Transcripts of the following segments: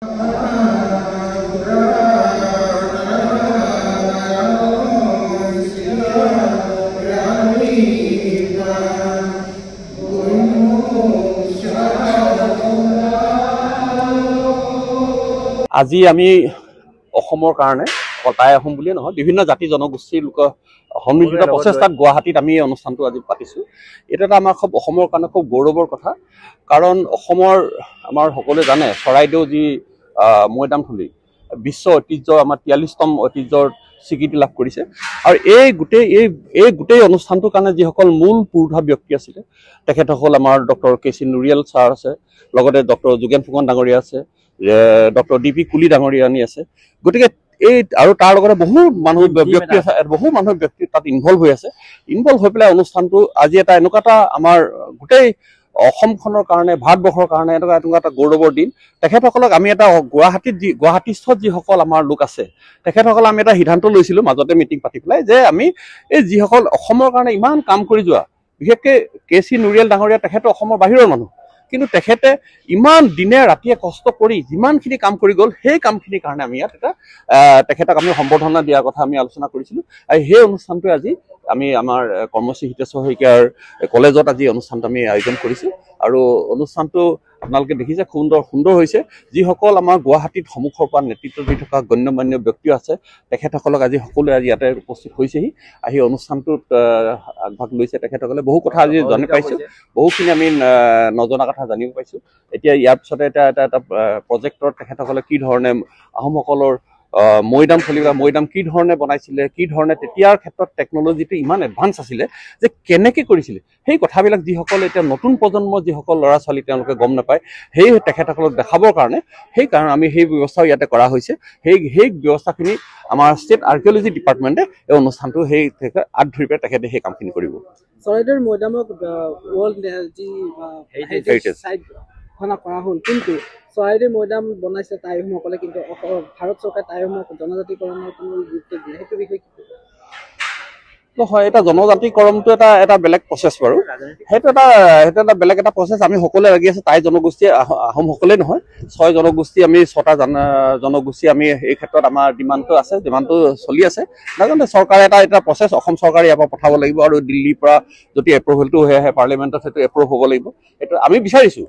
আজি আমি অসমৰ কাৰণে টাই আহোম বুলিয়ে নহয় বিভিন্ন জাতি জনগোষ্ঠীৰ লোক সন্মিলিত প্ৰচেষ্টাত গুৱাহাটীত আমি এই অনুষ্ঠানটো আজি পাতিছোঁ। এইটো এটা আমাৰ খুব অসমৰ কাৰণে খুব গৌৰৱৰ কথা, কাৰণ অসমৰ আমাৰ সকলোৱে জানে চৰাইদেউ যি মৈদামথলী বিশ্ব ঐতিহ্য আমাৰ 43তম ঐতিহ্যৰ স্বীকৃতি লাভ কৰিছে। আৰু এই গোটেই অনুষ্ঠানটোৰ কাৰণে যিসকল মূল পুৰোধা ব্যক্তি আছিলে তেখেতসকল আমাৰ ডক্টৰ কে.চি. নুৰিয়েল ছাৰ আছে, লগতে ডক্টৰ যোগেন ফুকন ডাঙৰীয়া আছে, ডক্টৰ ডি.পি. কুলি ডাঙৰীয়ানী আছে। গতিকে এই আৰু তাৰ লগতে বহু মানুহ ব্যক্তি তাত ইনভলভ হৈ আছে। ইনভলভ হৈ পেলাই অনুষ্ঠানটো আজি এটা এনেকুৱা এটা আমাৰ গোটেই অসমখনৰ কাৰণে ভাৰতবৰ্ষৰ কাৰণে এনেকুৱা এটা গৌৰৱৰ দিন। তেখেতসকলক আমি এটা গুৱাহাটীস্থত যিসকল আমাৰ লোক আছে তেখেতসকল আমি এটা সিদ্ধান্ত লৈছিলোঁ মাজতে মিটিং পাতি পেলাই যে আমি এই যিসকল অসমৰ কাৰণে ইমান কাম কৰি যোৱা, বিশেষকৈ কে.চি. নুৰিয়েল ডাঙৰীয়া তেখেতো অসমৰ বাহিৰৰ মানুহ, কিন্তু তেখেতে ইমান দিনে ৰাতিয়ে কষ্ট কৰি যিমানখিনি কাম কৰি গ'ল সেই কামখিনিৰ কাৰণে আমি ইয়াত এটা তেখেতক আমি সম্বৰ্ধনা দিয়াৰ কথা আমি আলোচনা কৰিছিলোঁ। আৰু সেই অনুষ্ঠানটোৱে আজি আমি আমাৰ কৰ্মশ্ৰী হিতেশ্বৰ শইকীয়াৰ কলেজত আজি অনুষ্ঠানটো আমি আয়োজন কৰিছোঁ। আৰু অনুষ্ঠানটো আপোনালোকে দেখিছে সুন্দৰ হৈছে। যিসকল আমাৰ গুৱাহাটীত সন্মুখৰ পৰা নেতৃত্ব দি থকা গণ্যমান্য ব্যক্তি আছে তেখেতসকলক আজি সকলোৱে আজি ইয়াতে উপস্থিত হৈছেহি, আহি অনুষ্ঠানটোত আগভাগ লৈছে। তেখেতসকলে বহু কথা আজি জানি পাইছোঁ, বহুখিনি আমি নজনা কথা জানিব পাইছোঁ। এতিয়া ইয়াৰ পিছতে এটা প্ৰজেক্টৰ তেখেতসকলে কি ধৰণে আহোমসকলৰ মৈদামথলী বা মৈদাম কি ধৰণে বনাইছিলে, কি ধৰণে তেতিয়াৰ ক্ষেত্ৰত টেকন'লজিটো ইমান এডভান্স আছিলে যে কেনেকৈ কৰিছিলে, সেই কথাবিলাক যিসকল এতিয়া নতুন প্ৰজন্মৰ যিসকল ল'ৰা ছোৱালী তেওঁলোকে গম নাপায়, সেই তেখেতসকলক দেখাবৰ কাৰণে সেইকাৰণে আমি সেই ব্যৱস্থাও ইয়াতে কৰা হৈছে। সেই ব্যৱস্থাখিনি আমাৰ ষ্টেট আৰ্কিঅলজি ডিপাৰ্টমেণ্টে এই অনুষ্ঠানটো সেই আগ ধৰি পেলাই তেখেতে সেই কামখিনি কৰিব। চৰাইদেউৰ মৈদামক ৱৰ্ল্ড যি হেৰিটেজ চাইট ঘোষণা কৰা হ'ল, কিন্তু চৰাইদেউ মৈদাম বনাইছে টাই আহোমসকলে, কিন্তু ভাৰত চৰকাৰে টাই আহোমক জনজাতিকৰণৰ কোনো গুৰুত্ব দিয়ে, সেইটো বিষয়ে কি ক'ব? হয়, এটা জনজাতিকৰণটো এটা বেলেগ প্ৰচেছ বাৰু, সেইটো এটা বেলেগ এটা প্ৰচেছ। আমি সকলোৱে লাগি আছে। টাই জনগোষ্ঠীয়ে আহোমসকলেই নহয়, 6 জনগোষ্ঠী আমি 6টা জনগোষ্ঠী আমি এই ক্ষেত্ৰত আমাৰ ডিমাণ্ডটো আছে, ডিমাণ্ডটো চলি আছে। নাজানো চৰকাৰে এটা প্ৰচেছ অসম চৰকাৰে ইয়াৰ পৰা পঠাব লাগিব, আৰু দিল্লীৰ পৰা যদি এপ্ৰুভেলটো হৈ আহে পাৰ্লিয়ামেণ্টত সেইটো এপ্ৰুভ হ'ব লাগিব। সেইটো আমি বিচাৰিছোঁ।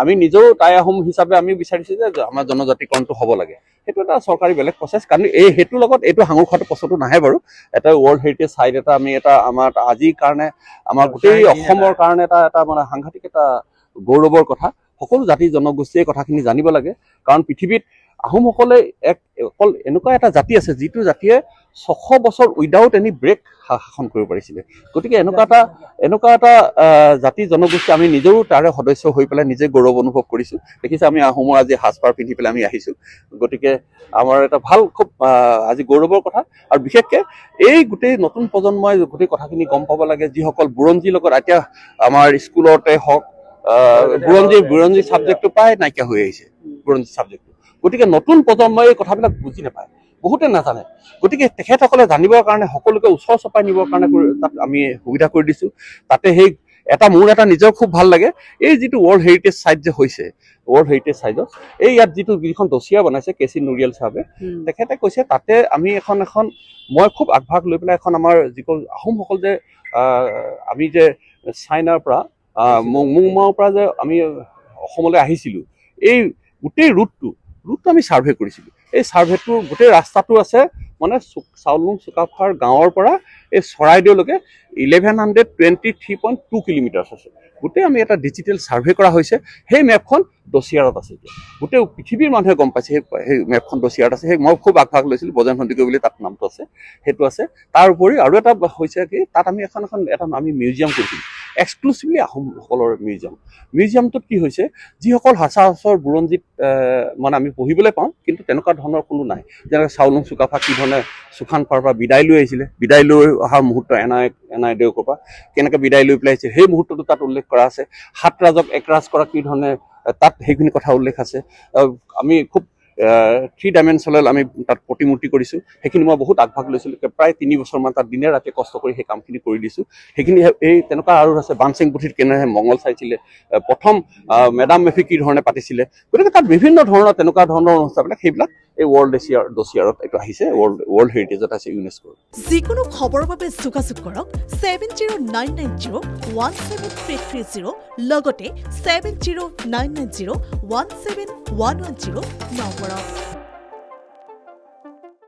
আমি নিজেও টাই আহোম হিচাপে আমি বিচাৰিছোঁ যে আমাৰ জনজাতিকৰণটো হ'ব লাগে। সেইটো এটা চৰকাৰী বেলেগ প্ৰচেছ, কাৰণ সেইটোৰ লগত এইটো সাঙুৰ খোৱাটো প্ৰচেছটো নাহে বাৰু। এটা ৱৰ্ল্ড হেৰিটেজ চাইট আমাৰ আজিৰ কাৰণে আমাৰ গোটেই অসমৰ কাৰণে এটা মানে সাংঘাতিক এটা গৌৰৱৰ কথা। সকলো জাতি জনগোষ্ঠীয়ে কথাখিনি জানিব লাগে, কাৰণ পৃথিৱীত আহোমসকলে অকল এনেকুৱা এটা জাতি আছে যিটো জাতিয়ে 600 বছৰ উইদাউট এনি ব্ৰেক শাসন কৰিব পাৰিছিলে। গতিকে এনেকুৱা এটা জাতি জনগোষ্ঠী আমি নিজেও তাৰে সদস্য হৈ পেলাই নিজে গৌৰৱ অনুভৱ কৰিছোঁ। দেখিছে আমি আহোমৰ আজি সাজপাৰ পিন্ধি পেলাই আমি আহিছোঁ। গতিকে আমাৰ এটা ভাল খুব আজি গৌৰৱৰ কথা। আৰু বিশেষকৈ এই গোটেই নতুন প্ৰজন্মই গোটেই কথাখিনি গম পাব লাগে, যিসকল বুৰঞ্জীৰ লগত এতিয়া আমাৰ স্কুলতে হওক বুৰঞ্জী ছাবজেক্টটো প্ৰায় নাইকিয়া হৈ আহিছে, বুৰঞ্জী ছাবজেক্টটো। গতিকে নতুন প্ৰজন্মই এই কথাবিলাক বুজি নাপায়, বহুতে নাজানে। গতিকে তেখেতসকলে জানিবৰ কাৰণে সকলোকে ওচৰ চপাই নিবৰ কাৰণে তাত আমি সুবিধা কৰি দিছোঁ। তাতে মোৰ এটা নিজৰ খুব ভাল লাগে, এই যিটো ৱৰ্ল্ড হেৰিটেজ চাইট যে হৈছে, ৱৰ্ল্ড হেৰিটেজ চাইটত ইয়াত যিখন ডছিয়া বনাইছে কে.চি. নুৰিয়েল চাহাবে, তেখেতে কৈছে তাতে আমি এখন মই খুব আগভাগ লৈ পেলাই এখন আমাৰ যিখন আহোমসকল যে আমি যে চাইনাৰ পৰা মুংমাওৰ পৰা যে আমি অসমলৈ আহিছিলোঁ, এই গোটেই ৰুটটো আমি ছাৰ্ভে কৰিছিলোঁ। এই ছাৰ্ভেটোৰ গোটেই ৰাস্তাটো আছে মানে চাউলুং চুকাফাৰ গাঁৱৰ পৰা এই চৰাইদেউলৈকে 1123.2 কিলোমিটাৰ আছে। গোটেই আমি এটা ডিজিটেল ছাৰ্ভে কৰা হৈছে। সেই মেপখন ডছিয়াৰত আছে। এতিয়া গোটেই পৃথিৱীৰ মানুহে গম পাইছে সেই মেপখন ডছিয়াৰত আছে। মই খুব আগভাগ লৈছিলোঁ, বজেন সন্দিকৈ বুলি তাত নামটো আছে, সেইটো আছে। তাৰ উপৰি আৰু এটা হৈছে কি, তাত আমি আমি মিউজিয়াম কৰিছিলোঁ, এক্সক্লুচিভলি আহোমসকলৰ মিউজিয়ামটোত কি হৈছে, যিসকল সচৰাচৰ বুৰঞ্জীত মানে আমি পঢ়িবলৈ পাওঁ, কিন্তু তেনেকুৱা ধৰণৰ কোনো নাই। যেনেকৈ চাউলুং চুকাফা কি ধৰণে চুফানপাৰ পৰা বিদায় লৈ আহিছিলে, বিদায় লৈ অহা মুহূৰ্ত এনাই দেউকৰ পৰা কেনেকৈ বিদায় লৈ পেলাই আহিছিল, সেই মুহূৰ্তটো তাত উল্লেখ কৰা আছে। 7 ৰাজক 1 ৰাজ কৰা কি ধৰণে তাত সেইখিনি কথা উল্লেখ আছে। আমি খুব 3 ডাইমেনশ্যনেল আমি তাত প্ৰতিমূৰ্তি কৰিছোঁ সেইখিনি মই বহুত আগভাগ লৈছিলোঁ প্ৰায় 3 বছৰমান তাত দিনে ৰাতি কষ্ট কৰি সেই কামখিনি কৰি দিছোঁ সেইখিনি এই তেনেকুৱা আৰু আছে বানসিং পুথিত কেনেকৈ মংগল চাইছিলে প্ৰথম মেডাম মেফি কি ধৰণে পাতিছিলে গতিকে তাত বিভিন্ন ধৰণৰ তেনেকুৱা ধৰণৰ অনুষ্ঠানবিলাক সেইবিলাক এই ৱৰ্ল্ড ডছিয়াৰত এইটো আহিছে ৱৰ্ল্ড হেৰিটেজত আছে ইউনেস্কোৰ যিকোনো খবৰৰ বাবে যোগাযোগ কৰক 7099017330 লগতে 7099017110 নম্বৰত